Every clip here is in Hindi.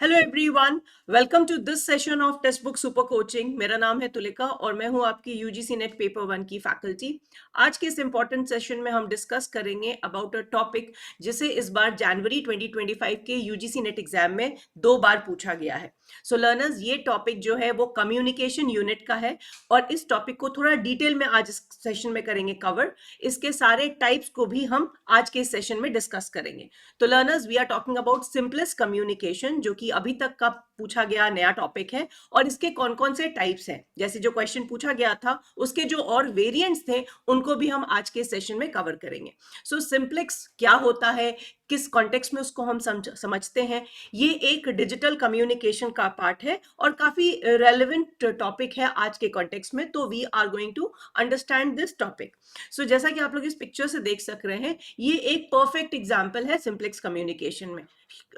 Hello everyone, welcome to this session of textbook super coaching. मेरा नाम है तुलिका और मैं हूं आपकी यूजीसी नेट पेपर 1 की फैकल्टी। आज के इस इंपॉर्टेंट सेशन में हम डिस्कस करेंगे अबाउट अ टॉपिक जिसे इस बार जनवरी 2025 के यूजीसी नेट एग्जाम में 2 बार पूछा गया है। सो लर्नर्स, ये टॉपिक जो है वो कम्युनिकेशन यूनिट का है और इस टॉपिक को थोड़ा डिटेल में आज इस सेशन में करेंगे कवर। इसके सारे टाइप्स को भी हम आज के इस सेशन में डिस्कस करेंगे। तो learners, we are talking about simplest communication, जो कि अभी तक का पूछा गया नया टॉपिक है और इसके कौन कौन से टाइप्स हैं, जैसे जो क्वेश्चन पूछा गया था उसके जो और वेरिएंट्स थे उनको भी हम आज के सेशन में कवर करेंगे। सो सिंप्लेक्स क्या होता है, किस कॉन्टेक्स्ट में उसको हम समझते हैं, ये एक डिजिटल कम्युनिकेशन का पार्ट है और काफी रेलेवेंट टॉपिक है आज के कॉन्टेक्स्ट में। तो we are going to understand this topic. So जैसा कि आप लोग इस पिक्चर से देख सक रहे हैं, ये एक परफेक्ट एग्जांपल है सिंप्लेक्स कम्युनिकेशन में,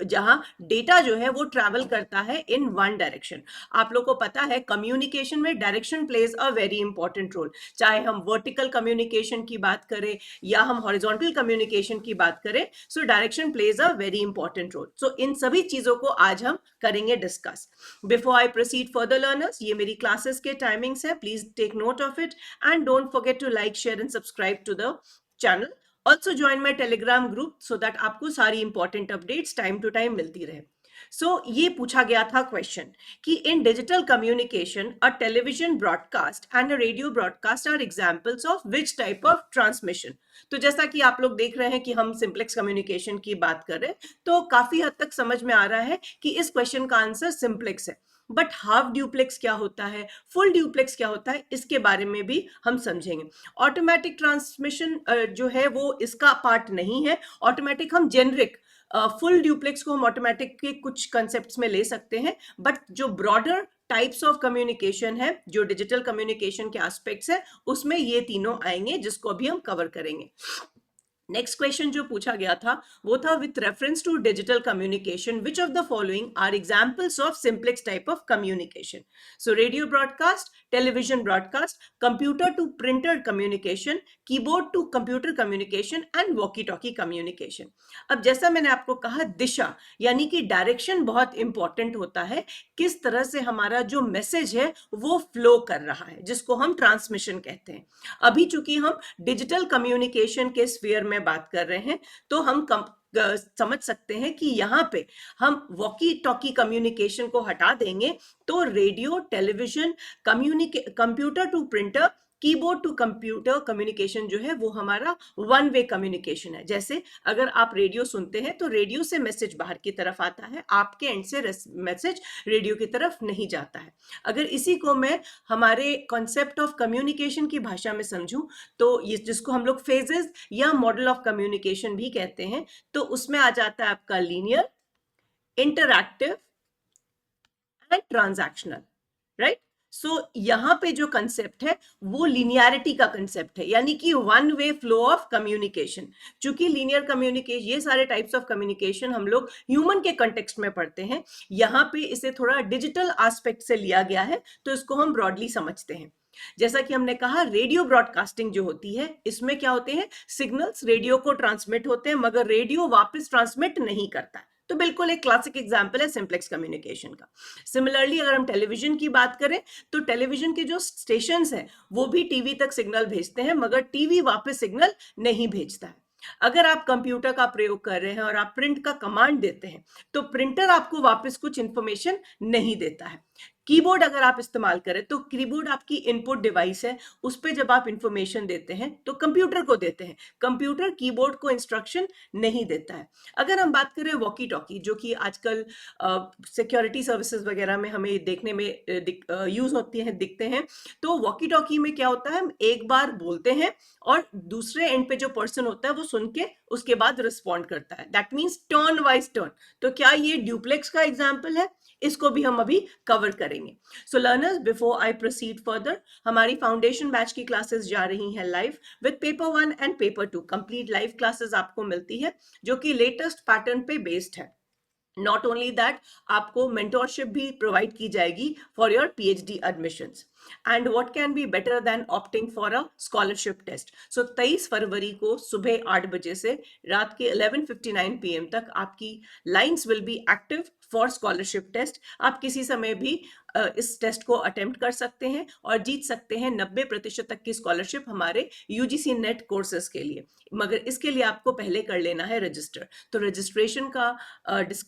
जहां डेटा जो है वो ट्रैवल करता है इन वन डायरेक्शन। आप लोग को पता है कम्युनिकेशन में direction plays a very important role, चाहे हम वर्टिकल कम्युनिकेशन की बात करें या हम हॉरिजॉन्टल कम्युनिकेशन की बात करें। So direction plays a very important role. So इन सभी चीजों को आज हम करेंगे discuss. Before I proceed further learners, ये मेरी क्लासेस के टाइमिंग्स है, please take note of it and don't forget to like, share and subscribe to the channel. Also join my Telegram group so that आपको सारी important updates time to time मिलती रहे। ये पूछा गया था क्वेश्चन कि इन digital communication a television broadcast and a radio broadcast are examples of which type of transmission. तो जैसा कि आप लोग देख रहे हैं कि हम सिंप्लेक्स कम्युनिकेशन की बात कर रहे हैं, तो काफी हद तक समझ में आ रहा है कि इस क्वेश्चन का आंसर सिंप्लेक्स है। बट हाफ ड्यूप्लेक्स क्या होता है, फुल ड्यूप्लेक्स क्या होता है, इसके बारे में भी हम समझेंगे। ऑटोमेटिक ट्रांसमिशन जो है वो इसका पार्ट नहीं है। ऑटोमेटिक हम जेनरिक, फुल ड्यूप्लेक्स को हम ऑटोमेटिक के कुछ कंसेप्ट्स में ले सकते हैं, बट जो ब्रॉडर टाइप्स ऑफ कम्युनिकेशन है, जो डिजिटल कम्युनिकेशन के एस्पेक्ट्स है, उसमें ये तीनों आएंगे जिसको अभी हम कवर करेंगे। नेक्स्ट क्वेश्चन जो पूछा गया था वो था with reference to digital communication which of the following are examples of simplex type of communication. So radio broadcast, television broadcast, computer to printer communication, keyboard to computer communication and walkie talkie communication. अब जैसा मैंने आपको कहा, दिशा यानी कि डायरेक्शन बहुत इंपॉर्टेंट होता है, किस तरह से हमारा जो मैसेज है वो फ्लो कर रहा है, जिसको हम ट्रांसमिशन कहते हैं। अभी चूंकि हम डिजिटल कम्युनिकेशन के स्फीयर में बात कर रहे हैं, तो हम समझ सकते हैं कि यहाँ पे हम वॉकी टॉकी कम्युनिकेशन को हटा देंगे तो radio, television, computer to printer, keyboard to computer communication जो है वो हमारा वन वे कम्युनिकेशन है। जैसे अगर आप रेडियो सुनते हैं तो रेडियो से मैसेज बाहर की तरफ आता है, आपके एंड से मैसेज रेडियो की तरफ नहीं जाता है। अगर इसी को मैं हमारे कॉन्सेप्ट ऑफ कम्युनिकेशन की भाषा में समझूं, तो ये जिसको हम लोग फेजेस या मॉडल ऑफ कम्युनिकेशन भी कहते हैं, तो उसमें आ जाता है आपका linear, interactive and transactional, right. So यहां पे जो कंसेप्ट है वो लिनियरिटी का कंसेप्ट है, यानी कि one way flow of communication. चूंकि लीनियर कम्युनिकेशन, ये सारे टाइप्स ऑफ कम्युनिकेशन हम लोग ह्यूमन के कंटेक्स्ट में पढ़ते हैं, यहां पे इसे थोड़ा डिजिटल एस्पेक्ट से लिया गया है, तो इसको हम ब्रॉडली समझते हैं। जैसा कि हमने कहा, रेडियो ब्रॉडकास्टिंग जो होती है, इसमें क्या होते हैं, सिग्नल्स रेडियो को ट्रांसमिट होते हैं, मगर रेडियो वापस ट्रांसमिट नहीं करता है। तो बिल्कुल एक क्लासिक एग्जांपल है सिंप्लेक्स कम्युनिकेशन का। सिमिलरली अगर हम टेलीविजन की बात करें, तो टेलीविजन के जो स्टेशंस हैं वो भी टीवी तक सिग्नल भेजते हैं, मगर टीवी वापस सिग्नल नहीं भेजता है। अगर आप कंप्यूटर का प्रयोग कर रहे हैं और आप प्रिंट का कमांड देते हैं, तो प्रिंटर आपको वापस कुछ इंफॉर्मेशन नहीं देता है। कीबोर्ड अगर आप इस्तेमाल करें, तो कीबोर्ड आपकी इनपुट डिवाइस है, उस पर जब आप इंफॉर्मेशन देते हैं तो कंप्यूटर को देते हैं, कंप्यूटर कीबोर्ड को इंस्ट्रक्शन नहीं देता है। अगर हम बात करें वॉकी टॉकी, जो कि आजकल सिक्योरिटी सर्विसेज वगैरह में हमें देखने में यूज होती है, दिखते हैं, तो वॉकी टॉकी में क्या होता है, हम एक बार बोलते हैं और दूसरे एंड पे जो पर्सन होता है वो सुन के उसके बाद रिस्पॉन्ड करता है, that means turn wise turn. तो क्या ये ड्यूप्लेक्स का एग्जाम्पल है? इसको भी हम अभी कवर करेंगे। So learners, before I proceed further, हमारी फाउंडेशन बैच की क्लासेस जा रही हैं live with paper 1 and paper 2। Complete live classes आपको मिलती है जो कि लेटेस्ट पैटर्न पे बेस्ड है। नॉट ओनली दैट, आपको मेंटोरशिप भी प्रोवाइड की जाएगी for your PhD admissions. And what can be better than opting for a scholarship test. So 23 फरवरी को सुबह 8 बजे से रात के 11:59 PM तक आपकी lines will be active for scholarship test. आप किसी समय भी इस टेस्ट को अटेम्प्ट कर सकते हैं और जीत सकते हैं 90% तक की स्कॉलरशिप हमारे यूजीसी नेट कोर्सेज के लिए. मगर इसके लिए आपको पहले कर लेना है रजिस्टर. तो रजिस्ट्रेशन का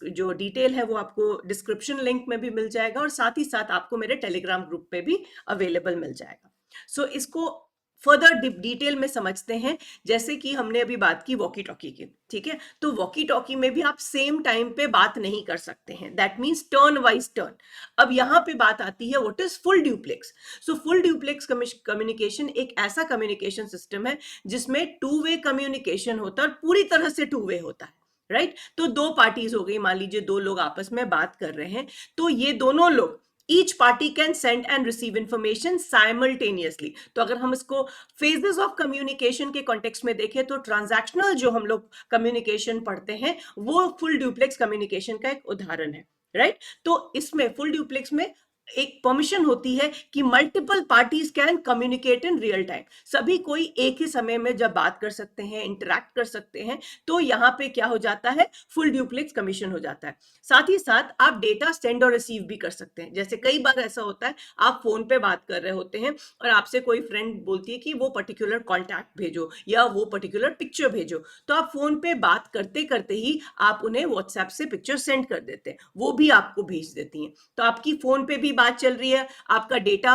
जो डिटेल है वो आपको डिस्क्रिप्शन लिंक में भी मिल जाएगा और साथ ही साथ आपको मेरे टेलीग्राम ग्रुप पे भी अवेलेबल मिल जाएगा. सो इसको फर्दर डिटेल में समझते हैं. जैसे कि हमने अभी बात की वॉकी टॉकी की, ठीक है, तो वॉकी टॉकी में भी आप सेम टाइम पे बात नहीं कर सकते हैं. That means turn wise turn. अब यहां पे बात आती है what is full duplex. So full duplex communication एक ऐसा कम्युनिकेशन सिस्टम है जिसमें टू वे कम्युनिकेशन होता है और पूरी तरह से टू वे होता है. राइट तो दो पार्टीज हो गई, मान लीजिए दो लोग आपस में बात कर रहे हैं, तो ये दोनों लोग each party can send and receive information simultaneously. तो अगर हम इसको phases of communication के context में देखें तो ट्रांजैक्शनल जो हम लोग कम्युनिकेशन पढ़ते हैं वो फुल ड्यूप्लेक्स कम्युनिकेशन का एक उदाहरण है. राइट तो इसमें फुल ड्यूप्लेक्स में एक परमिशन होती है कि multiple parties can communicate in real time. सभी कोई एक ही समय में जब बात कर सकते हैं, इंटरैक्ट कर सकते हैं, तो यहाँ पे क्या हो जाता है, फुल ड्यूप्लेक्स कमीशन हो जाता है. साथ ही साथ आप डेटा सेंड और रिसीव भी कर सकते हैं. जैसे कई बार ऐसा होता है आप फोन पे बात कर रहे होते हैं और आपसे कोई फ्रेंड बोलती है कि वो पर्टिकुलर कॉन्टैक्ट भेजो या वो पर्टिकुलर पिक्चर भेजो, तो आप फोन पे बात करते करते ही आप उन्हें व्हाट्सएप से पिक्चर सेंड कर देते हैं, वो भी आपको भेज देती हैं. तो आपकी फोन पे भी बात चल रही है, आपका डेटा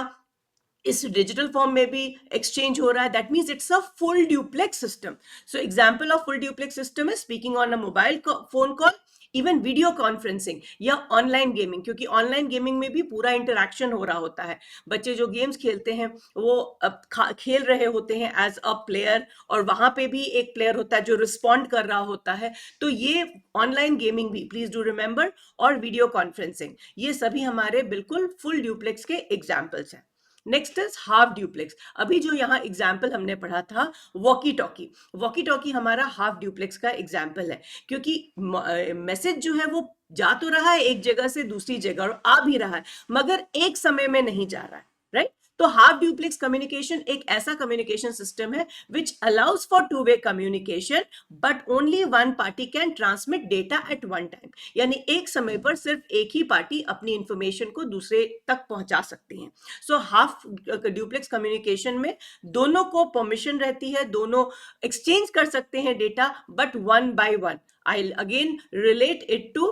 इस डिजिटल फॉर्म में भी एक्सचेंज हो रहा है. That means it's a full duplex system. So example of full duplex system है speaking on a mobile phone call, even video conferencing या ऑनलाइन गेमिंग, क्योंकि ऑनलाइन गेमिंग में भी पूरा इंटरैक्शन हो रहा होता है. बच्चे जो गेम्स खेलते हैं वो अब खेल रहे होते हैं एज अ प्लेयर, और वहां पे भी एक प्लेयर होता है जो रिस्पॉन्ड कर रहा होता है. तो ये ऑनलाइन गेमिंग भी प्लीज डू रिमेंबर, और वीडियो कॉन्फ्रेंसिंग, ये सभी हमारे बिल्कुल फुल ड्यूप्लेक्स के एग्जाम्पल्स हैं. Next is half duplex. अभी जो यहाँ एग्जाम्पल हमने पढ़ा था वॉकी टॉकी, वॉकी टॉकी हमारा हाफ ड्यूप्लेक्स का एग्जाम्पल है, क्योंकि मैसेज जो है वो जा तो रहा है एक जगह से दूसरी जगह और आ भी रहा है, मगर एक समय में नहीं जा रहा है. राइट तो हाफ ड्यूप्लेक्स कम्युनिकेशन एक ऐसा कम्युनिकेशन सिस्टम है which allows for two way communication but only one party can transmit data eight one time. यानी एक समय पर सिर्फ एक ही पार्टी अपनी इंफॉर्मेशन को दूसरे तक पहुंचा सकती है. सो हाफ ड्यूप्लेक्स कम्युनिकेशन में दोनों को परमिशन रहती है, दोनों एक्सचेंज कर सकते हैं data, but one by one. I again relate it to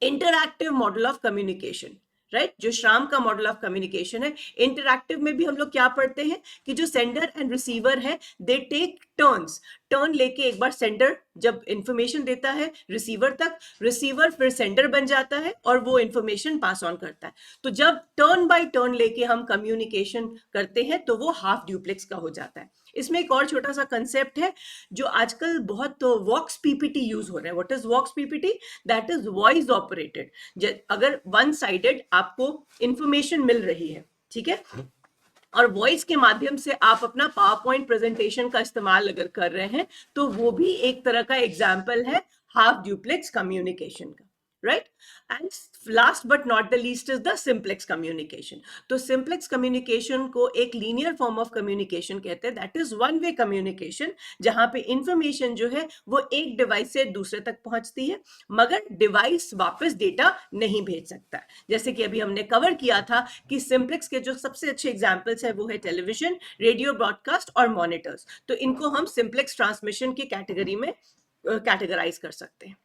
interactive model of communication. Right जो श्राम का मॉडल ऑफ कम्युनिकेशन है, इंटरैक्टिव में भी हम लोग क्या पढ़ते हैं कि जो सेंडर एंड रिसीवर है दे टेक टर्न्स. टर्न लेके एक बार सेंडर जब इंफॉर्मेशन देता है रिसीवर तक, रिसीवर फिर सेंडर बन जाता है और वो इंफॉर्मेशन पास ऑन करता है. तो जब टर्न बाय टर्न लेके हम कम्युनिकेशन करते हैं तो वो हाफ ड्यूप्लेक्स का हो जाता है. इसमें एक और छोटा सा कंसेप्ट है जो आजकल बहुत वॉक्स पीपीटी यूज हो रहा है. What is vox PPT? That is voice operated. अगर वन साइडेड आपको इंफॉर्मेशन मिल रही है, ठीक है, और वॉइस के माध्यम से आप अपना पावर पॉइंट प्रेजेंटेशन का इस्तेमाल अगर कर रहे हैं, तो वो भी एक तरह का एग्जाम्पल है हाफ ड्यूप्लेक्स कम्युनिकेशन का. Right and last but not the least is the simplex communication. तो सिंप्लेक्स कम्युनिकेशन को एक लीनियर फॉर्म ऑफ कम्युनिकेशन कहते हैं. That is one way communication, जहां पे इंफॉर्मेशन जो है वो एक डिवाइस से दूसरे तक पहुंचती है, मगर डिवाइस वापस डेटा नहीं भेज सकता. जैसे कि अभी हमने कवर किया था कि सिंप्लेक्स के जो सबसे अच्छे एग्जाम्पल्स है वो है टेलीविजन, रेडियो ब्रॉडकास्ट और मॉनिटर्स. तो इनको हम सिंप्लेक्स ट्रांसमिशन की कैटेगरी में कैटेगराइज कर सकते हैं.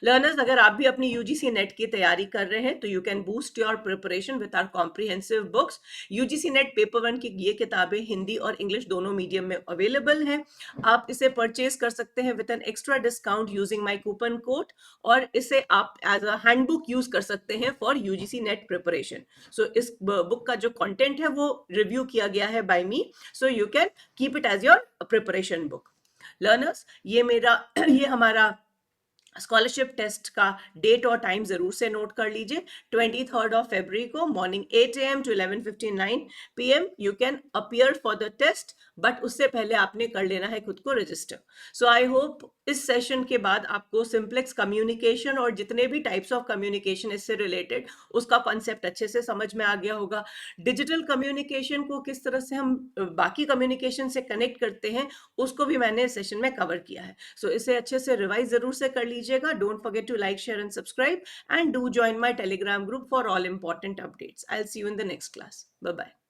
लर्नर्स, अगर आप भी अपनी यूजीसी नेट की तैयारी कर रहे हैं तो you can boost your preparation with our comprehensive books. UGC NET paper 1 की ये किताबें हिंदी और इंग्लिश दोनों मीडियम में अवेलेबल हैं. आप इसे परचेज कर सकते हैं with an extra discount using my coupon code, और इसे आप एज अ हैंडबुक यूज कर सकते हैं फॉर यूजीसी नेट प्रिपरेशन. सो इस बुक का जो कंटेंट है वो रिव्यू किया गया है by me, so you can keep it as your preparation book. Learners, ये हमारा स्कॉलरशिप टेस्ट का डेट और टाइम जरूर से नोट कर लीजिए। 23rd ऑफ February को morning 8 AM to 11:59 PM you can appear for the test, but उससे पहले आपने कर लेना है खुद को रजिस्टर। सो आई होप इस सेशन के बाद आपको सिंप्लेक्स कम्युनिकेशन और जितने भी टाइप्स ऑफ कम्युनिकेशन इससे रिलेटेड उसका कॉन्सेप्ट अच्छे से समझ में आ गया होगा। डिजिटल कम्युनिकेशन को किस तरह से हम बाकी कम्युनिकेशन से कनेक्ट करते हैं उसको भी मैंने इस सेशन में कवर किया है। सो इसे अच्छे से रिवाइज जरूर से कर लीजिएगा। Don't forget to like, share and subscribe, and do join my Telegram group for all important updates. I will see you in the next class. Bye bye.